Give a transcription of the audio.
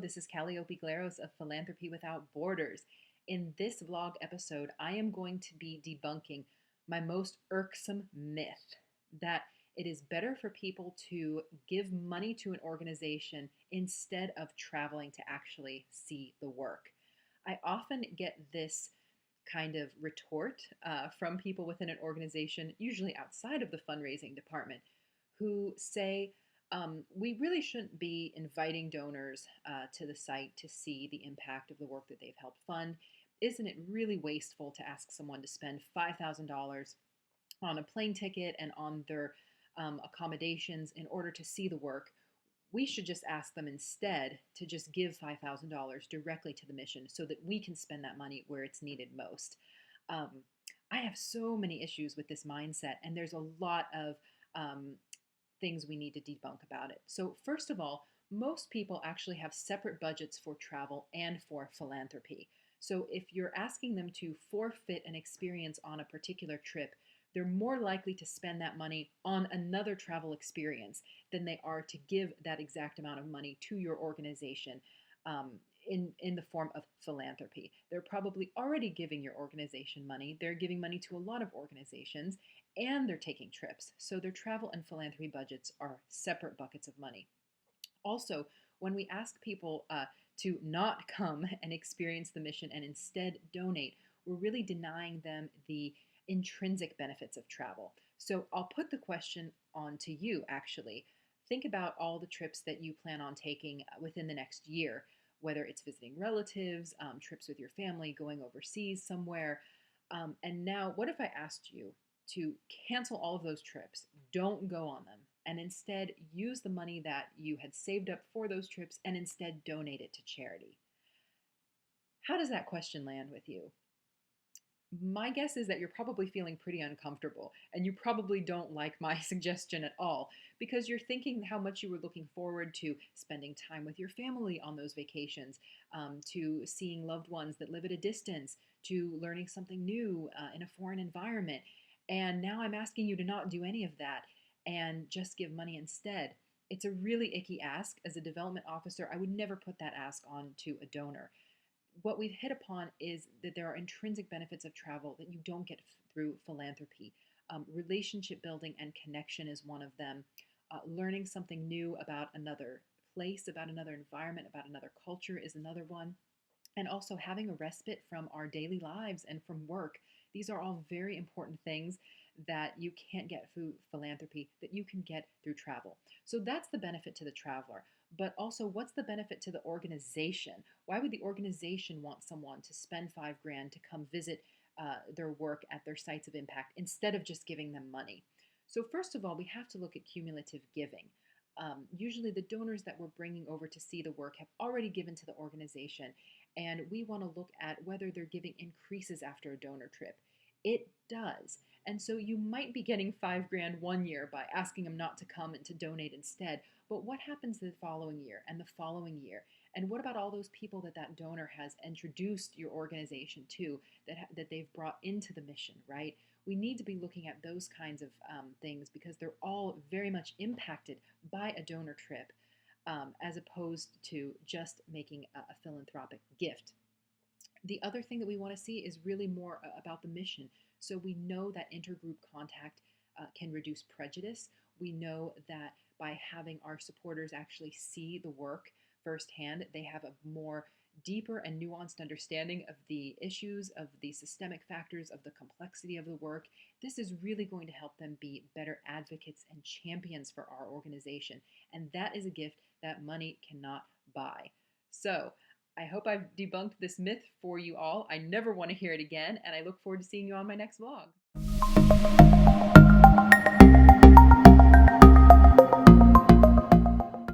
this is Caliopy Glaros of Philanthropy Without Borders. In this vlog episode, I am going to be debunking my most irksome myth that it is better for people to give money to an organization instead of traveling to actually see the work. I often get this kind of retort from people within an organization, usually outside of the fundraising department, who say, we really shouldn't be inviting donors to the site to see the impact of the work that they've helped fund. Isn't it really wasteful to ask someone to spend $5,000 on a plane ticket and on their accommodations in order to see the work? We should just ask them instead to just give $5,000 directly to the mission so that we can spend that money where it's needed most. I have so many issues with this mindset, and there's a lot of things we need to debunk about it. So first of all, most people actually have separate budgets for travel and for philanthropy. So if you're asking them to forfeit an experience on a particular trip, they're more likely to spend that money on another travel experience than they are to give that exact amount of money to your organization in the form of philanthropy. They're probably already giving your organization money. They're giving money to a lot of organizations, and they're taking trips. So their travel and philanthropy budgets are separate buckets of money. Also, when we ask people to not come and experience the mission and instead donate, we're really denying them the intrinsic benefits of travel. So I'll put the question on to you, actually. Think about all the trips that you plan on taking within the next year, whether it's visiting relatives, trips with your family, going overseas somewhere. And now, what if I asked you to cancel all of those trips, don't go on them, and instead use the money that you had saved up for those trips and instead donate it to charity? How does that question land with you? My guess is that you're probably feeling pretty uncomfortable, and you probably don't like my suggestion at all, because you're thinking how much you were looking forward to spending time with your family on those vacations, to seeing loved ones that live at a distance, to learning something new in a foreign environment. And now I'm asking you to not do any of that and just give money instead. It's a really icky ask. As a development officer, I would never put that ask on to a donor. What we've hit upon is that there are intrinsic benefits of travel that you don't get through philanthropy. Relationship building and connection is one of them. Learning something new about another place, about another environment, about another culture is another one. And also having a respite from our daily lives and from work. These are all very important things that you can't get through philanthropy that you can get through travel. So that's the benefit to the traveler. But also, what's the benefit to the organization? Why would the organization want someone to spend $5,000 to come visit their work at their sites of impact instead of just giving them money? So first of all, we have to look at cumulative giving. Usually the donors that we're bringing over to see the work have already given to the organization, and we want to look at whether their giving increases after a donor trip. It does. And so you might be getting $5,000 one year by asking them not to come and to donate instead. But what happens the following year and the following year? And what about all those people that donor has introduced your organization to, that they've brought into the mission, right? We need to be looking at those kinds of things, because they're all very much impacted by a donor trip, as opposed to just making a philanthropic gift. The other thing that we want to see is really more about the mission. So we know that intergroup contact can reduce prejudice. We know that by having our supporters actually see the work firsthand, they have a more deeper and nuanced understanding of the issues, of the systemic factors, of the complexity of the work. This is really going to help them be better advocates and champions for our organization. And that is a gift that money cannot buy. So I hope I've debunked this myth for you all. I never want to hear it again, and I look forward to seeing you on my next vlog.